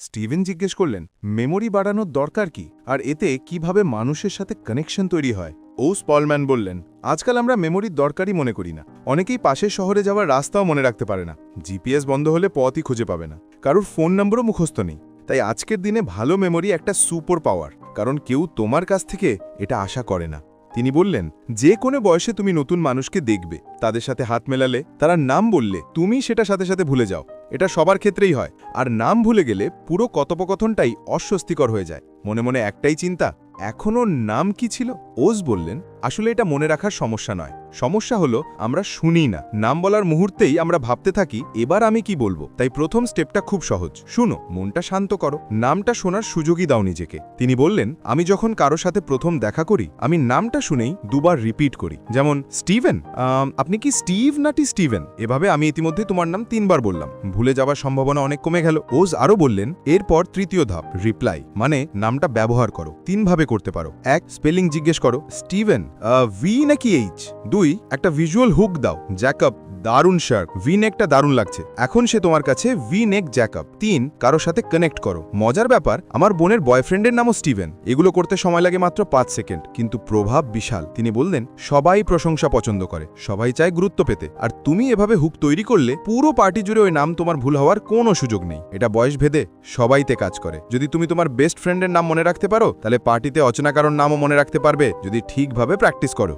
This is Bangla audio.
স্টিভেন জিজ্ঞেস করলেন, মেমোরি বাড়ানোর দরকার কি, আর এতে কিভাবে মানুষের সাথে কানেকশন তৈরি হয়? স্পলম্যান বললেন, আজকাল আমরা মেমোরির দরকারই মনে করি না। অনেকেই পাশের শহরে যাওয়ার রাস্তাও মনে রাখতে পারে না, জিপিএস বন্ধ হলে পথই খুঁজে পাবে না, কারোর ফোন নম্বরও মুখস্থ নেই। তাই আজকের দিনে ভালো মেমোরি একটা সুপার পাওয়ার, কারণ কেউ তোমার কাছ থেকে এটা আশা করে না। তিনি বললেন, যে কোনো বয়সে তুমি নতুন মানুষকে দেখবে, তাদের সাথে হাত মেলালে, তারা নাম বললে তুমি সেটা সাথে সাথে ভুলে যাও। এটা সবার ক্ষেত্রেই হয়, আর নাম ভুলে গেলে পুরো কথোপকথনটাই অস্বস্তিকর হয়ে যায়। মনে মনে একটাই চিন্তা, এখনো নাম কি ছিল? ওজ বললেন, আসলে এটা মনে রাখার সমস্যা নয়, সমস্যা হলো আমরা শুনি না। নাম বলার মুহূর্তেই আমরা ভাবতে থাকি, এবার আমি কি বলবো। তাই প্রথম স্টেপটা খুব সহজ, শুনো, মনটা শান্ত করো, নামটা শোনার সুযোগই দাও নিজেকে। তিনি বললেন, আমি যখন কারো সাথে প্রথম দেখা করি, আমি নামটা শুনেই দুবার রিপিট করি। যেমন, স্টিভেন, আপনি কি স্টিভ নাকি স্টিভেন? এভাবে আমি ইতিমধ্যে তোমার নাম 3 বার বললাম, ভুলে যাওয়ার সম্ভাবনা অনেক কমে গেল। ওজ আরও বললেন, এরপর তৃতীয় ধাপ, রিপ্লাই, মানে নামটা ব্যবহার করো। 3 ভাবে করতে পারো। 1, স্পেলিং জিজ্ঞেস করো, স্টিভেন ভি নাকি এইচ? 2, একটা ভিজুয়াল হুক দাও, জ্যাকব, দারুণ শার্ট, ভি নেকটা দারুণ লাগছে, এখন সে তোমার কাছে ভি নেক জ্যাকব। 3, কারো সাথে কানেক্ট করো। মজার ব্যাপার, আমার বোনের বয়ফ্রেন্ডের নামও স্টিভেন। এগুলো করতে সময় লাগে মাত্র 5 সেকেন্ড, কিন্তু প্রভাব বিশাল। তিনি বললেন, সবাই প্রশংসা পছন্দ করে, সবাই চায় গুরুত্ব পেতে, আর তুমি এভাবে হুক তৈরি করলে পুরো পার্টি জুড়ে ওই নাম তোমার ভুল হওয়ার কোনো সুযোগ নেই। এটা বয়স ভেদে সবাইতে কাজ করে। যদি তুমি তোমার বেস্ট ফ্রেন্ডের নাম মনে রাখতে পারো, তাহলে পার্টিতে অচেনা কারোর নামও মনে রাখতে পারবে, যদি ঠিকভাবে প্র্যাকটিস করো।